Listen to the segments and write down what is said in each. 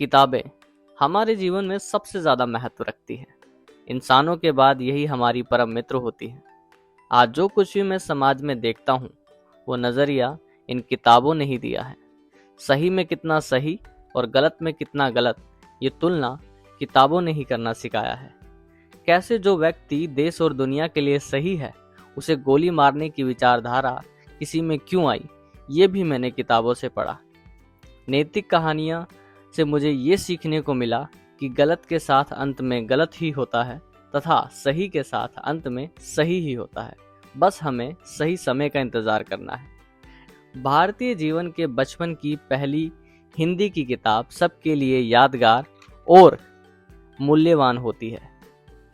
किताबें हमारे जीवन में सबसे ज़्यादा महत्व रखती हैं। इंसानों के बाद यही हमारी परम मित्र होती हैं। आज जो कुछ भी मैं समाज में देखता हूँ वो नज़रिया इन किताबों ने ही दिया है। सही में कितना सही और गलत में कितना गलत, ये तुलना किताबों ने ही करना सिखाया है। कैसे जो व्यक्ति देश और दुनिया के लिए सही है, उसे गोली मारने की विचारधारा किसी में क्यों आई, ये भी मैंने किताबों से पढ़ा। नैतिक कहानियाँ से मुझे ये सीखने को मिला कि गलत के साथ अंत में गलत ही होता है तथा सही के साथ अंत में सही ही होता है। बस हमें सही समय का इंतजार करना है। भारतीय जीवन के बचपन की पहली हिंदी की किताब सबके लिए यादगार और मूल्यवान होती है।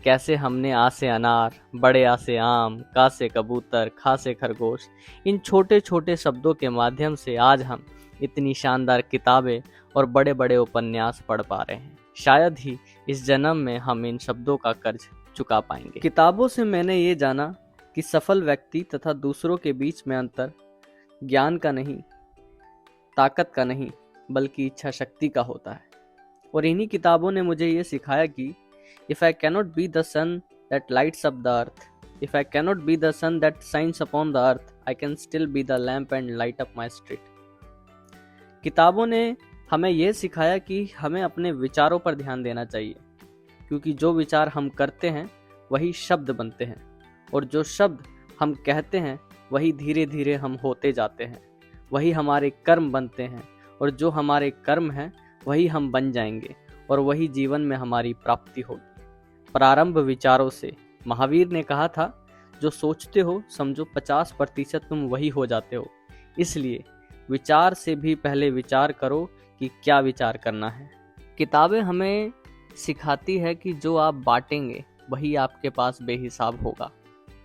कैसे हमने आ से अनार, बड़े आ से आम, का से कबूतर, खा से खरगोश, इन छोटे छोटे शब्दों के माध्यम से आज हम इतनी शानदार किताबें और बड़े बड़े उपन्यास पढ़ पा रहे हैं। शायद ही इस जन्म में हम इन शब्दों का कर्ज चुका पाएंगे। किताबों से मैंने ये जाना कि सफल व्यक्ति तथा दूसरों के बीच में अंतर ज्ञान का नहीं, ताकत का नहीं, बल्कि इच्छा शक्ति का होता है। और इन्हीं किताबों ने मुझे ये सिखाया कि if I cannot be the sun that lights up the earth, if I cannot be the sun that shines upon the earth, I can still be the lamp and light up my street. किताबों ने हमें यह सिखाया कि हमें अपने विचारों पर ध्यान देना चाहिए, क्योंकि जो विचार हम करते हैं वही शब्द बनते हैं, और जो शब्द हम कहते हैं वही धीरे धीरे हम होते जाते हैं। वही हमारे कर्म बनते हैं, और जो हमारे कर्म हैं वही हम बन जाएंगे, और वही जीवन में हमारी प्राप्ति होगी। प्रारंभ विचारों से। महावीर ने कहा था, जो सोचते हो समझो 50% तुम वही हो जाते हो। इसलिए विचार से भी पहले विचार करो कि क्या विचार करना है। किताबें हमें सिखाती है कि जो आप बांटेंगे वही आपके पास बेहिसाब होगा।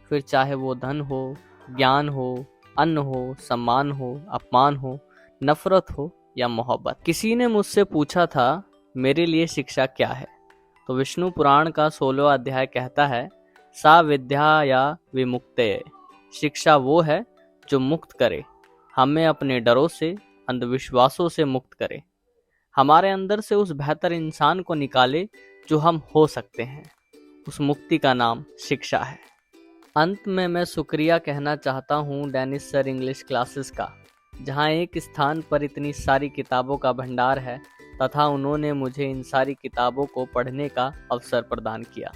फिर चाहे वो धन हो, ज्ञान हो, अन्न हो, सम्मान हो, अपमान हो, नफरत हो या मोहब्बत। किसी ने मुझसे पूछा था, मेरे लिए शिक्षा क्या है? तो विष्णु पुराण का 16वां अध्याय कहता है, सा विद्या या विमुक्तये। शिक्षा वो है जो मुक्त करे, हमें अपने डरों से, अंधविश्वासों से मुक्त करे, हमारे अंदर से उस बेहतर इंसान को निकाले जो हम हो सकते हैं। उस मुक्ति का नाम शिक्षा है। अंत में मैं शुक्रिया कहना चाहता हूँ डेनिस सर इंग्लिश क्लासेस का, जहाँ एक स्थान पर इतनी सारी किताबों का भंडार है तथा उन्होंने मुझे इन सारी किताबों को पढ़ने का अवसर प्रदान किया।